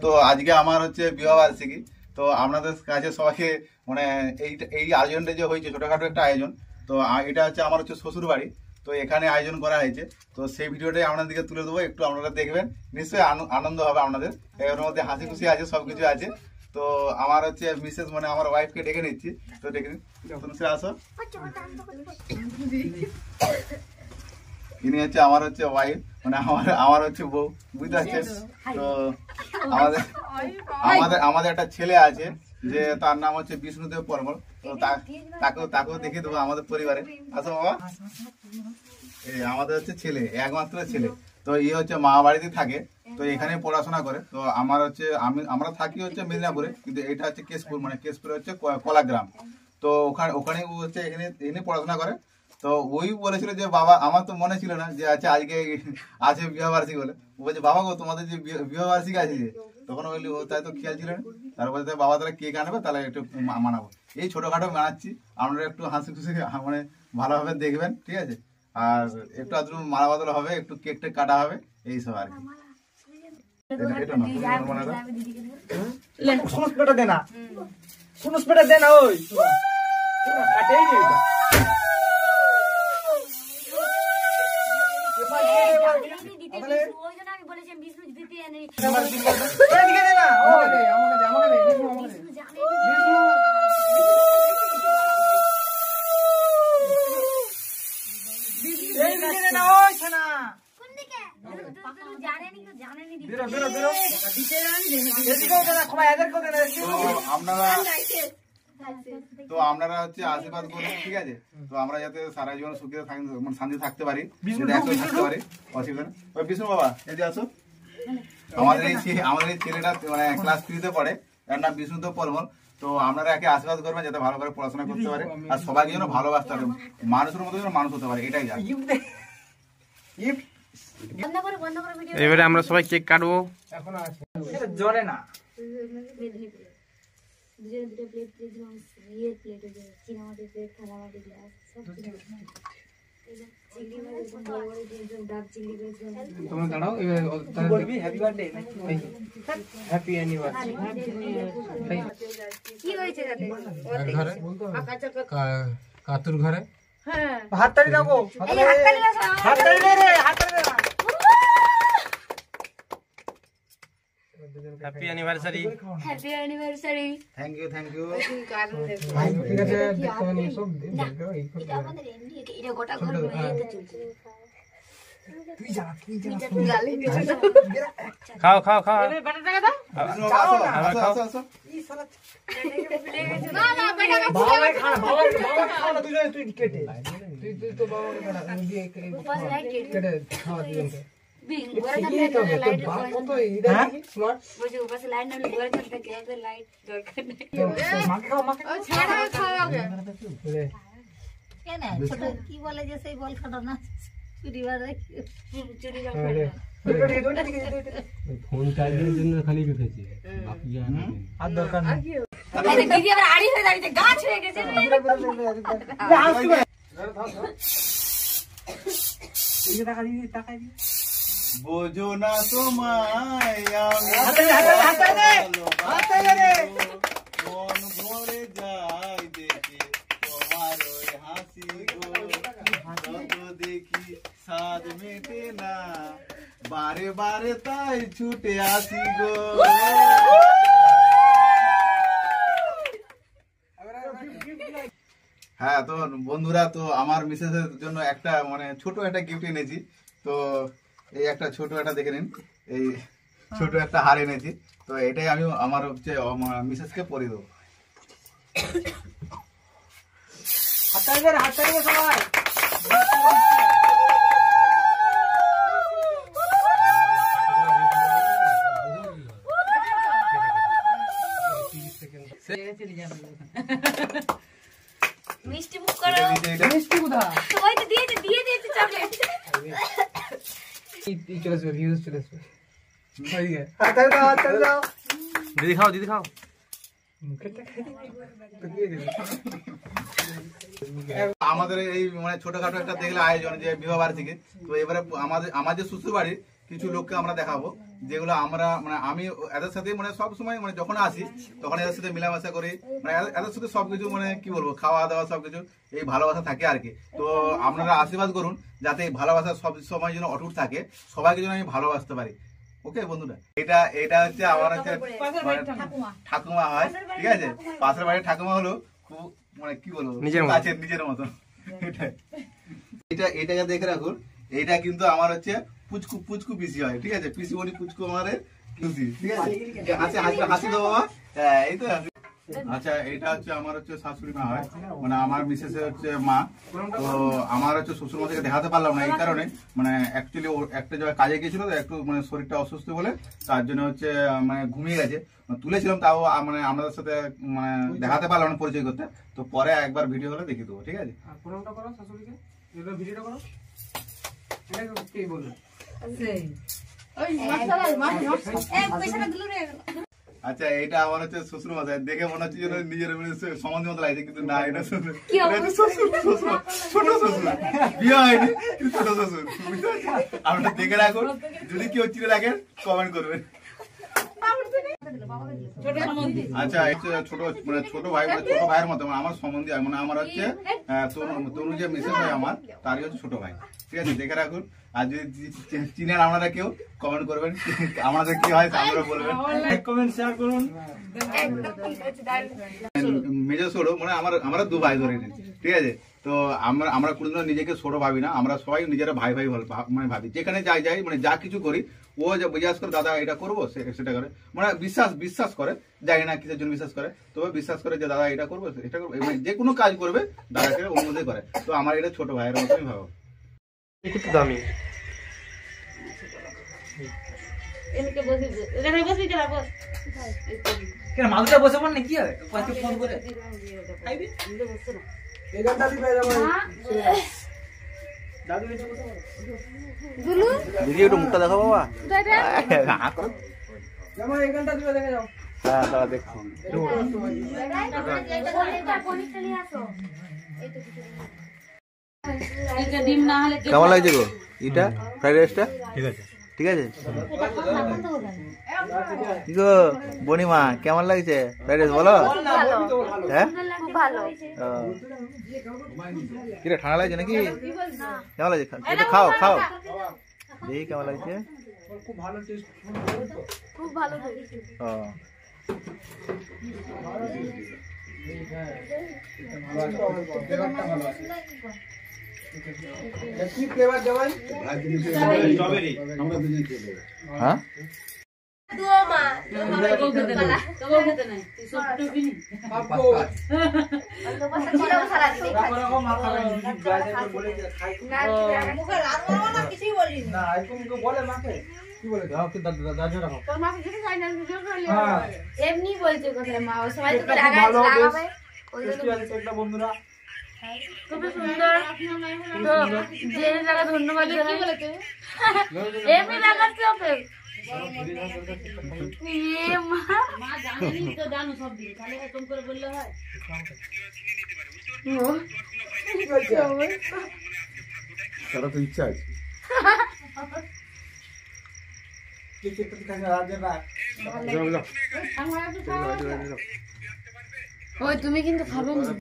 তো আজকে আমার হচ্ছে বিবাহ বার্ষিকী। তো আপনাদের কাছে সবাইকে মানে এই আয়োজনটা যে হয়েছে ছোটখাটো একটা আয়োজন। তো এটা হচ্ছে আমার হচ্ছে শ্বশুর বাড়ি। তো এখানে আয়োজন করা হয়েছে। তো সেই ভিডিওটাই আপনাদেরকে তুলে দেবো, একটু আপনারা দেখবেন, নিশ্চয়ই আনন্দ হবে আপনাদের। এর মধ্যে হাসি খুশি আছে, সবকিছু আছে। তো আমার হচ্ছে মিসেস মানে আমার ওয়াইফকে ডেকে নিচ্ছি। তো ডেকে নিন, আসো। ইনি হচ্ছে আমার হচ্ছে ওয়াইফ, মানে আমার হচ্ছে বউ, বুঝতে পারছেন? তো আমাদের একটা ছেলে আছে যে তার নাম হচ্ছে বিষ্ণুদেব পরমল। তো তাকেও দেখিয়ে দেবো আমাদের পরিবারে। আসো বাবা, এই আমাদের হচ্ছে ছেলে, একমাত্র ছেলে। তো এই হচ্ছে মা বাড়িতে থাকে, তো এখানে পড়াশোনা করে। তো আমার হচ্ছে আমরা থাকি হচ্ছে মেদিনীপুরে, কিন্তু এটা হচ্ছে কেশপুর, মানে কেশপুরে হচ্ছে কলাগ্রাম। তো ওখানে ও হচ্ছে এখানে পড়াশোনা করে। তো ওই বলেছিল যে বাবা, আমার তো মনে ছিল না যে আচ্ছা আজকে আছে বিবাহ বার্ষিকী বলে। ও বলছে বাবা গো, তোমাদের যে বিবাহ বার্ষিকী আছে যে, তখন বললি ও তাই তো খেয়াল ছিল না। তারপরে বাবা তাহলে কেক আনবে, তাহলে একটু মানাবো। এই ছোটখাটো মানাচ্ছি, আপনারা একটু হাসি খুশি মানে ভালোভাবে দেখবেন, ঠিক আছে? আর একটু আদ্র মালা বদল হবে, একটু কেক টেক কাটা হবে, এইসব আর কি। তো আপনারা হচ্ছে আশীর্বাদ করুন, ঠিক আছে? তো আমরা যাতে সারা জীবন সুখে শান্তি থাকতে পারি, থাকতে পারি, অসুবিধা নেই। বিষ্ণু বাবা এদিকে আসো। আমাদের এই ছেলেটা মানে ক্লাস 3-তে পড়ে, এর নাম বিষ্ণুদেব পরমল। তো আপনারা একে আশীর্বাদ করবেন যাতে ভালো করে পড়াশোনা করতে পারে, আর সবাইকে যেন ভালোবাসতে পারে, মানুষের মতো যেন মানুষ হতে পারে, এটাই জানি। এবারে আমরা সবাই কেক কাটবো। এখন আছে জোরে না, তোমরা দাঁড়াও, বলবি হ্যাপি বার্থডে, হ্যাপি অ্যানিভার্সারি। কি হয়েছে তাতে? ঘরে কাতুর ঘরে হাততালি দাও, হাততালি দে রে, হাততালি দে। Happy anniversary, happy anniversary. Thank you, thank you. ঠিক আছে, দেখো নি সব এটা আমাদের এমনি এটা গোটা ঘর মেয়েতে চলছে। তুই যা খাও খাও খাও, এই বাটা টাকা দাও, চাও না, আসো এই শালা না না বেটা বাবা খা, বাবা খাও না, তুই কেটে তুই তো বাবাকে কাটা দিয়ে উপাস লাইট কেটে খাওয়া দিয়ে বিং ঘরে থাকে লাইট কত ইদা দেখি স্মার্ট বুঝে উপাস লাইট না ঘরে থাকে কেটে লাইট দরকার নেই। মাকে খাও, মাকে ছাড়া খাওয়াবে কেন? ছোট কি বলে যে সেই বল খাটো না ফোন চার্জের জন্য খালি রেখেছি, বাকি আর দরকার নেই। দিদি আবার আড়ি হয়ে দাঁড়িয়েছে, গাছ হয়ে গেছে। বোঝো না তোমায় মন ভরে যায় দেখে তোমার ওই হাসি গো, যত দেখি সাদ মেটে না, বারে বারে তাই ছুটে আসি গো। হ্যাঁ, তো বন্ধুরা, তো আমার মিসেসের জন্য একটা মানে ছোট একটা গিফট এনেছি। তো এই একটা ছোট একটা দেখে নিন, এই ছোট একটা হার এনেছি। তো এটাই আমি আমার হচ্ছে মিসেসকে পরিয়ে দেবো। সবাই মিষ্টি মুখ করো, মিষ্টি কোথা সবাই তো দিয়ে দিয়েছে চকলেট। এই চলে আসবে, ভিউজ চলে আসবে। হয়ে গেছে, হাততালি দাও। দিদি খাও, দিদি খাও, মুখেটা খাই তো দিয়ে দিবি। আমাদের এই মানে ছোটখাটো একটা দেখলে আয়োজন যে বিবাহ বার্ষিকী। তো এবারে আমার যে শ্বশুর বাড়ি কিছু লোককে আমরা দেখাবো, যেগুলো আমরা মানে আমি এদের সাথে মানে সব সময় মানে যখন আসি তখন এদের সাথে মিলামেশা করি, মানে এদের সাথে সবকিছু মানে কি বলবো খাওয়া দাওয়া সবকিছু এই ভালোবাসা থাকে আর কি। তো আপনারা আশীর্বাদ করুন যাতে এই ভালোবাসা সব সময় যেন অটুট থাকে, সবাইকে যেন আমি ভালোবাসতে পারি। ওকে বন্ধুরা, এটা হচ্ছে আমার হচ্ছে ঠাকুমা হয়, ঠিক আছে। পাশের বাড়ির ঠাকুমা হলো খুব মানে কি বলবো নিজের মতো। এটাকে দেখে রাখুন, এটা কিন্তু আমার হচ্ছে পুচকু পিসি হয়, ঠিক আছে। পিসি বলি পুচকু আমারে পিসি, ঠিক আছে। আচ্ছা হাসি দাও বাবা, হ্যাঁ এই তো। আচ্ছা এটা হচ্ছে আমার হচ্ছে শাশুড়ি মা হয়, মানে আমার মিসেসের হচ্ছে মা। তো আমার হচ্ছে শ্বশুর মশাইকে দেখাতে পারলাম না এই কারণে, মানে অ্যাকচুয়ালি একটা জায়গায় কাজে গিয়েছিল তো, একটু মানে শরীরটা অসুস্থ বলে তার জন্য হচ্ছে মানে ঘুমিয়ে গেছে। তুলেছিলাম তাও মানে আমাদের সাথে মানে দেখাতে পারলাম না পরিচয় করতে। তো পরে একবার ভিডিও হলে দেখিয়ে দেবো, ঠিক আছে। প্রণামটা করো শাশুড়িকে, এগুলো ভিডিওটা করো। এটা কি বলবো আচ্ছা এটা আমার হচ্ছে শ্বশুর মশাই, দেখে মনে হচ্ছে যেন নিজের সম্বন্ধে মতো লাগছে, কিন্তু না এটা ছোট শ্বশুর, বিয়ে হয়নি কিন্তু ছোট শ্বশুর। আপনারা দেখে রাখুন, যদি কেউ চিনে রাখেন কমেন্ট করবেন। আচ্ছা ছোট মানে ছোট ভাইয়ের মতো আমার সম্বন্ধে, মানে আমার হচ্ছে তনু যে মেসেজ হয় আমার, তারই হচ্ছে ছোট ভাই, ঠিক আছে। দেখে রাখুন, আর যদি চিনেন আপনারা কেউ কমেন্ট করবেন, আমাদের কি হয় আপনারা বলবেন, লাইক কমেন্ট শেয়ার করুন। মেজো ছোট মানে আমরা দু ভাই ধরে নিই, ঠিক আছে। তো আমরা কোনোদিনও নিজেকে ছোট ভাবি না, আমরা সবাই নিজেরা ভাই মানে ভাবি। যেখানে যাই মানে যা কিছু করি ও যে জিজ্ঞাস করে দাদা এটা করবো সেটা করে, মানে বিশ্বাস করে, জানি না কিসের জন্য বিশ্বাস করে, তবে বিশ্বাস করে যে দাদা এটা করবো এটা করবো, যে কোনো কাজ করবে দাদাকে অনুমোদন করে। তো আমার এটা ছোট ভাইয়ের মতোই ভাবো। দামি মালটা বসে পড় না কি হয় ফোন করে দিদি একটু মুখটা দেখো বাবা। হ্যাঁ দেখছি কেমন লাগছে গো এটা ফ্রাইড রাইসটা? ঠিক আছে কি গো বনিমা কেমন লাগছে ফ্রাইড রাইস বলো? হ্যাঁ কিরে ঠান্ডা লাগছে নাকি? কেমন লাগছে? এটা খাও দেখি কেমন লাগছে। খুব ভালো টেস্ট, খুব ভালো। কি ফ্লেভার দেবেন? স্ট্রবেরি। হ্যাঁ এমনি বলছে কোথায় মা সবাই বন্ধুরা খুবই সুন্দর। তো জেনে জায়গা ধন্যবাদ এমনি লাগাচ্ছে ওকে জানো সব দিন তাহলে এরকম করে বললে হয়। তারা তো ইচ্ছা আছে ওই তুমি কিন্তু খাবে না।